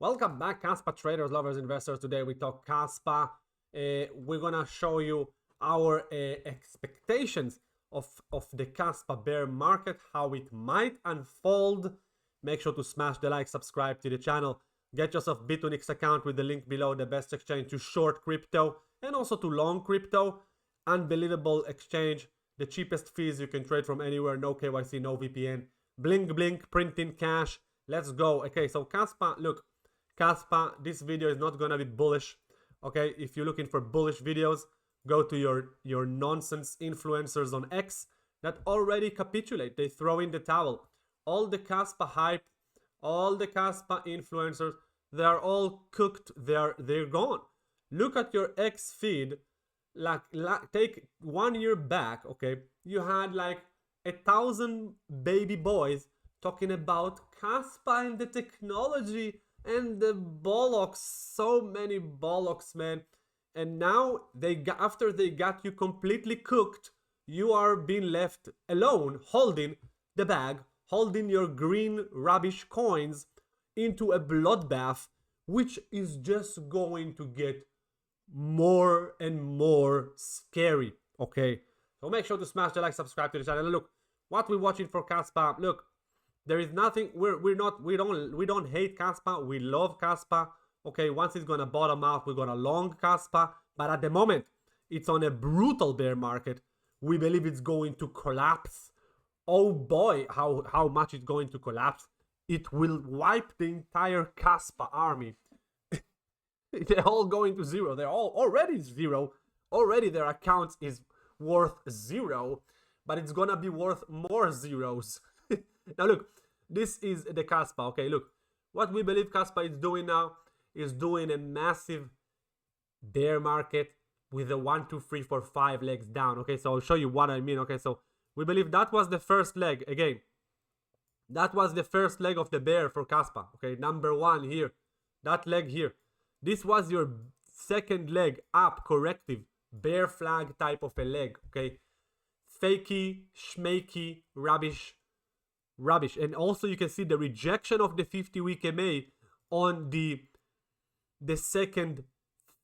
Welcome back, Kaspa traders, lovers, investors. Today we talk Kaspa. We're gonna show you our expectations of the Kaspa bear market, how it might unfold. Make sure to smash the like, subscribe to the channel, get yourself Bitunix account with the link below, the best exchange to short crypto and also to long crypto. Unbelievable exchange, the cheapest fees you can trade from anywhere, no KYC, no VPN, blink blink, printing cash. Let's go. Okay, so Kaspa, look, Kaspa, this video is not gonna be bullish. Okay, if you're looking for bullish videos, go to your nonsense influencers on X that already capitulate. They throw in the towel. All the Kaspa hype, all the Kaspa influencers, they are all cooked. They're gone. Look at your X feed. Like take 1 year back. Okay, you had like 1,000 baby boys talking about Kaspa and the technology and the bollocks, so many bollocks, man. And now after they got you completely cooked, you are being left alone, holding the bag, holding your green rubbish coins into a bloodbath, which is just going to get more and more scary. Okay, so make sure to smash the like, subscribe to the channel. Look, what we're watching for Kaspa. Look, there is nothing. We don't hate Kaspa. We love Kaspa. Okay, once it's gonna bottom out, we're gonna long Kaspa. But at the moment, it's on a brutal bear market. We believe it's going to collapse. Oh boy, how much it's going to collapse. It will wipe the entire Kaspa army. They're all going to zero. They're all already zero. Already their account is worth zero, but it's gonna be worth more zeros. Now look, this is the Kaspa. Okay, look, what we believe Kaspa is doing now is doing a massive bear market with a 1, 2, 3, 4, 5 legs down. Okay, so I'll show you what I mean. Okay, so we believe that was the first leg. Again, that was the first leg of the bear for Kaspa. Okay, number one here, that leg here. This was your second leg up, corrective, bear flag type of a leg. Okay, fakey, schmakey, rubbish. And also you can see the rejection of the 50-week MA on the second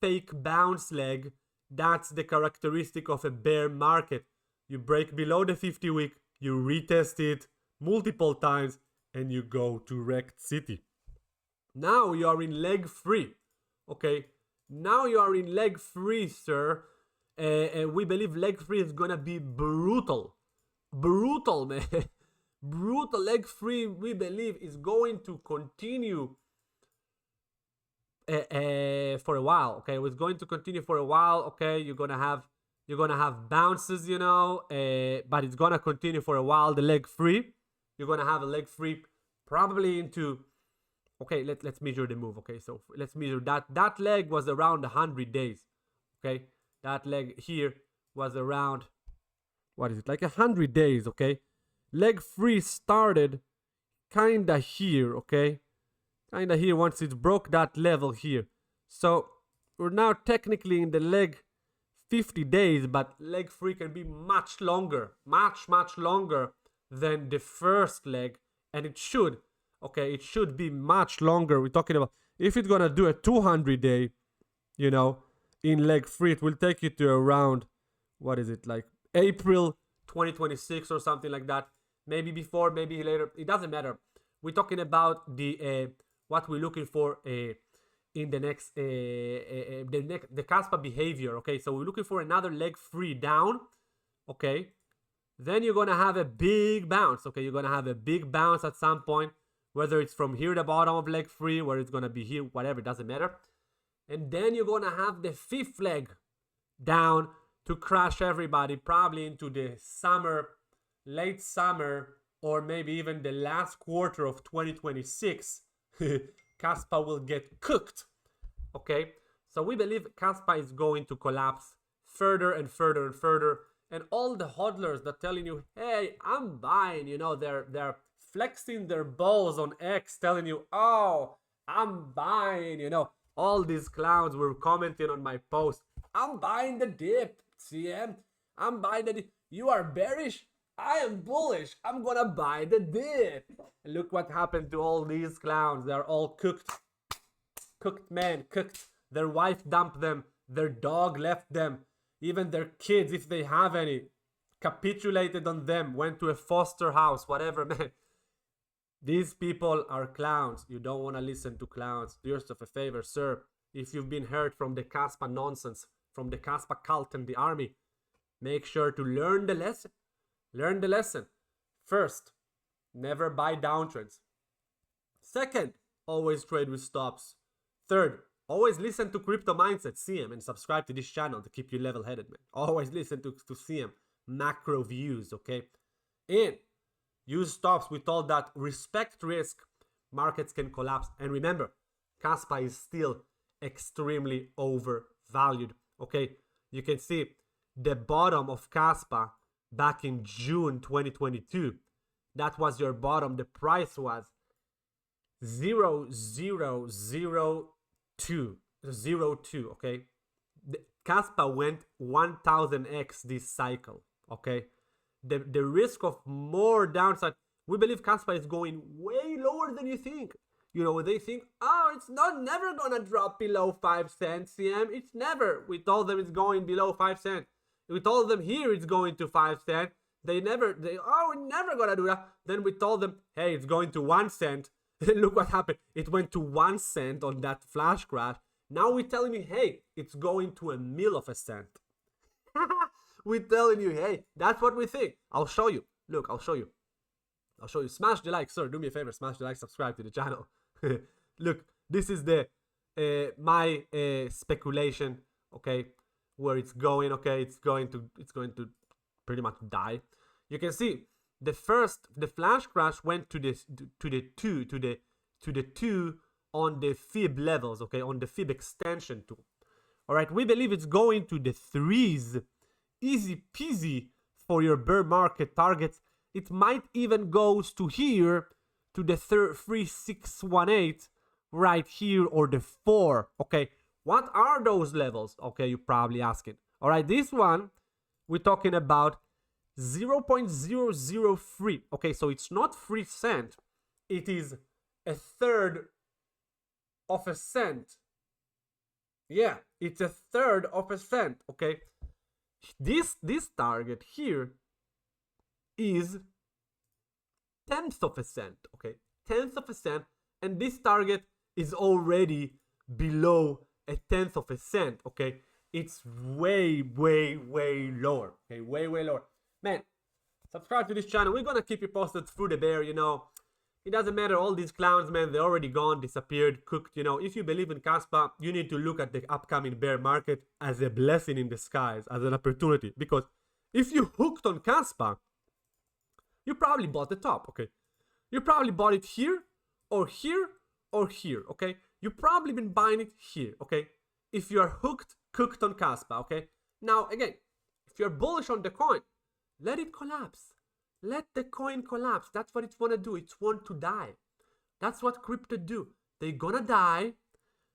fake bounce leg. That's the characteristic of a bear market. You break below the 50-week, you retest it multiple times, and you go to wrecked city. Now you are in leg 3. Okay, now you are in leg 3, sir. And we believe leg 3 is gonna be brutal, man. Brutal. Leg 3, we believe, is going to continue for a while. Okay, it's going to continue for a while. Okay, you're gonna have bounces, you know, but it's gonna continue for a while. The leg 3, you're gonna have a leg 3 probably into. Okay, let's measure the move. Okay, so let's measure that leg was around 100 days. Okay, that leg here was around, what is it, like 100 days. Okay, leg 3 started kinda here. Okay, kinda here once it broke that level here. So we're now technically in the leg 50 days, but leg 3 can be much longer, much longer than the first leg, and it should. Okay, it should be much longer. We're talking about if it's gonna do a 200 day, you know, in leg 3, it will take you to around, what is it, like April 2026 or something like that. Maybe before, maybe later. It doesn't matter. We're talking about the what we're looking for in the next the Kaspa behavior. Okay, so we're looking for another leg 3 down. Okay, then you're gonna have a big bounce. Okay, you're gonna have a big bounce at some point. Whether it's from here, the bottom of leg 3, where it's going to be here, whatever, it doesn't matter. And then you're going to have the 5th leg down to crash everybody, probably into the summer, late summer, or maybe even the last quarter of 2026. Kaspa will get cooked. Okay? So we believe Kaspa is going to collapse further and further and further. And all the hodlers that telling you, hey, I'm buying, you know, they're flexing their balls on X, telling you, oh, I'm buying, you know, all these clowns were commenting on my post, I'm buying the dip, CM, I'm buying the dip. You are bearish, I am bullish, I'm gonna buy the dip. And look what happened to all these clowns. They're all cooked. cooked, man, cooked. Their wife dumped them, their dog left them, even their kids, if they have any, capitulated on them, went to a foster house, whatever, man. These people are clowns. You don't want to listen to clowns. Do yourself a favor, sir. If you've been hurt from the Kaspa nonsense, from the Kaspa cult and the army, make sure to learn the lesson. Learn the lesson. First, never buy downtrends. Second, always trade with stops. Third, always listen to Crypto Mindset, CM, and subscribe to this channel to keep you level-headed, man. Always listen to CM. Macro views, okay? And use stops. We told that respect risk. Markets can collapse. And remember, Kaspa is still extremely overvalued, okay? You can see the bottom of Kaspa back in June 2022. That was your bottom. The price was 0.0002, okay? The Kaspa went 1000x this cycle, okay? The risk of more downside, we believe Kaspa is going way lower than you think. You know, they think, oh, it's never gonna drop below 5 cents, CM. It's never. We told them it's going below 5 cents. We told them here it's going to 5 cents. We're never gonna do that. Then we told them, hey, it's going to 1 cent. Look what happened. It went to 1 cent on that flash crash. Now we're telling you, hey, it's going to a mill of a cent. We're telling you, hey, that's what we think. I'll show you. Look, I'll show you. Smash the like, sir. Do me a favor. Smash the like, subscribe to the channel. Look, this is the my speculation, okay, where it's going. Okay, it's going to pretty much die. You can see the flash crash went to the 2 on the fib levels, okay, on the fib extension tool. All right, we believe it's going to the 3s, easy peasy for your bear market targets. It might even goes to here, to the 3618 right here, or the 4, okay. What are those levels? Okay, you're probably asking. All right, this one, we're talking about 0.003. Okay, so it's not 3 cents. It is a third of a cent. Yeah, it's a third of a cent, okay. This target here is 1/10 of a cent, okay, 1/10 of a cent, and this target is already below 1/10 of a cent, okay. It's way lower, okay, way lower. Man, subscribe to this channel. We're gonna keep you posted through the bear, you know. It doesn't matter, all these clowns, man, they're already gone, disappeared, cooked, you know. If you believe in Kaspa, you need to look at the upcoming bear market as a blessing in disguise, as an opportunity. Because if you hooked on Kaspa, you probably bought the top, okay? You probably bought it here, or here, or here, okay? You probably been buying it here, okay? If you are cooked on Kaspa, okay? Now, again, if you're bullish on the coin, let it collapse. Let the coin collapse. That's what it's gonna do. It's want to die. That's what crypto do. They're gonna die,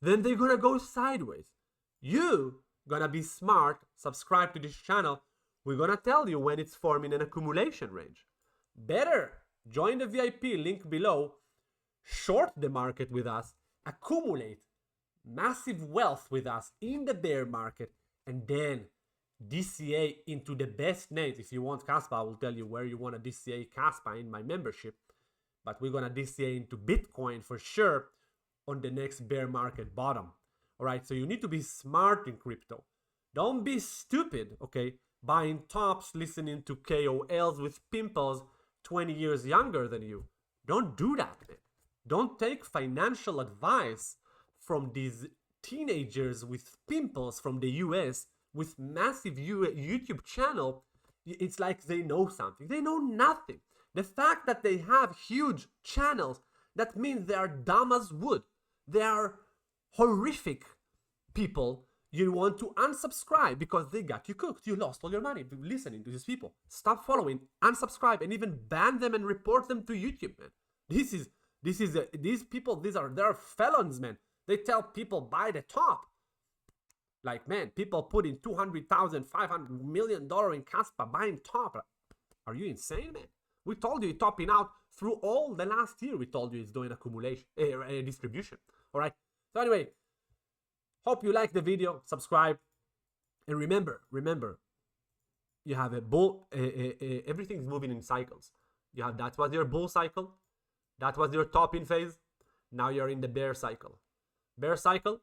then they're gonna go sideways. You gonna be smart, subscribe to this channel. We're gonna tell you when it's forming an accumulation range. Better join the VIP link below, short the market with us, accumulate massive wealth with us in the bear market, and then DCA into the best names. If you want Kaspa, I will tell you where you want to DCA Kaspa in my membership, but we're gonna DCA into Bitcoin for sure on the next bear market bottom. All right, so you need to be smart in crypto. Don't be stupid, okay, buying tops, listening to KOLs with pimples 20 years younger than you. Don't do that, man. Don't take financial advice from these teenagers with pimples from the US with massive YouTube channel. It's like they know something. They know nothing. The fact that they have huge channels, that means they are dumb as wood. They are horrific people. You want to unsubscribe because they got you cooked. You lost all your money listening to these people. Stop following, unsubscribe, and even ban them and report them to YouTube, man. These people, they're felons, man. They tell people buy the top. Like, man, people put in $200,000, $500 million in Kaspa buying top. Are you insane, man? We told you it's topping out through all the last year. We told you it's doing accumulation, distribution. All right. So anyway, hope you like the video, subscribe, and remember, you have a bull, everything is moving in cycles. You have, that was your bull cycle, that was your top in phase, now you're in the bear cycle. Bear cycle,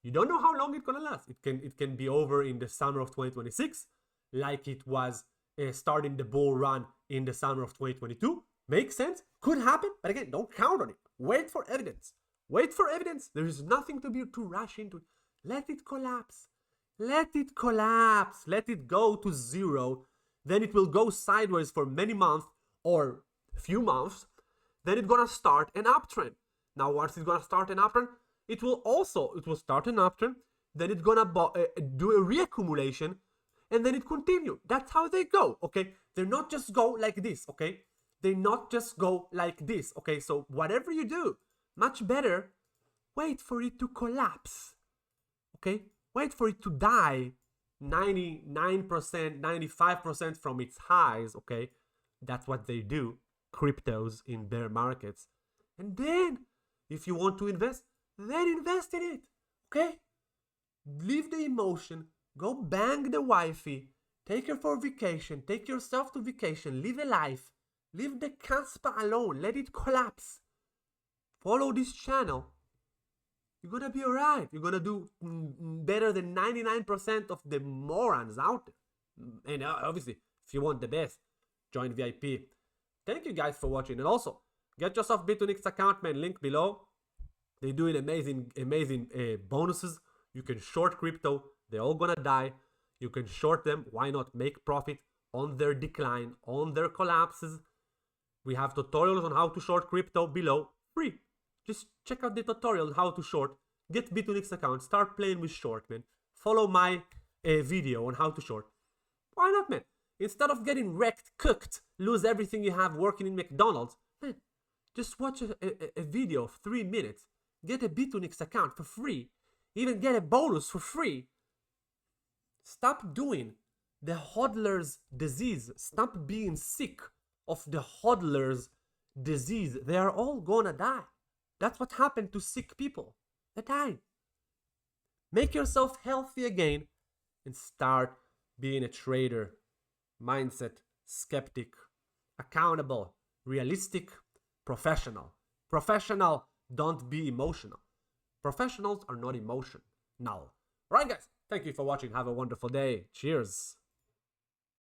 you don't know how long it's gonna last. It can be over in the summer of 2026, like it was starting the bull run in the summer of 2022. Makes sense, could happen, but again, don't count on it. Wait for evidence. Wait for evidence. There is nothing to rush into it. Let it collapse. Let it collapse. Let it go to zero. Then it will go sideways for many months or few months. Then it's gonna start an uptrend. Now, once it's gonna start an uptrend, it will start an uptrend. Then it's gonna do a reaccumulation, and then it continue. That's how they go. Okay, they're not just go like this. Okay, they not just go like this. Okay, so whatever you do, much better wait for it to collapse. Okay, wait for it to die 99%, 95% from its highs. Okay, that's what they do, cryptos in bear markets. And then if you want to invest, then invest in it. Okay, leave the emotion, go bang the wifey, take her for vacation, take yourself to vacation, live a life, leave the Kaspa alone, let it collapse. Follow this channel. You're gonna be alright. You're gonna do better than 99% of the morons out there. And obviously, if you want the best, join VIP. Thank you guys for watching. And also, get yourself Bitunix account, man. Link below. They're doing amazing bonuses. You can short crypto. They're all gonna die. You can short them. Why not make profit on their decline, on their collapses? We have tutorials on how to short crypto below, free. Just check out the tutorial on how to short. Get Bitunix account. Start playing with short, man. Follow my video on how to short. Why not, man? Instead of getting wrecked, cooked, lose everything you have working in McDonald's, man, just watch a video of 3 minutes. Get a Bitunix account for free. Even get a bonus for free. Stop doing the hodler's disease. Stop being sick of the hodler's disease. They are all gonna die. That's what happened to sick people. They die. Make yourself healthy again and start being a trader. Mindset, skeptic, accountable, realistic, professional. Professional, don't be emotional. Professionals are not emotional. Alright guys, thank you for watching. Have a wonderful day. Cheers.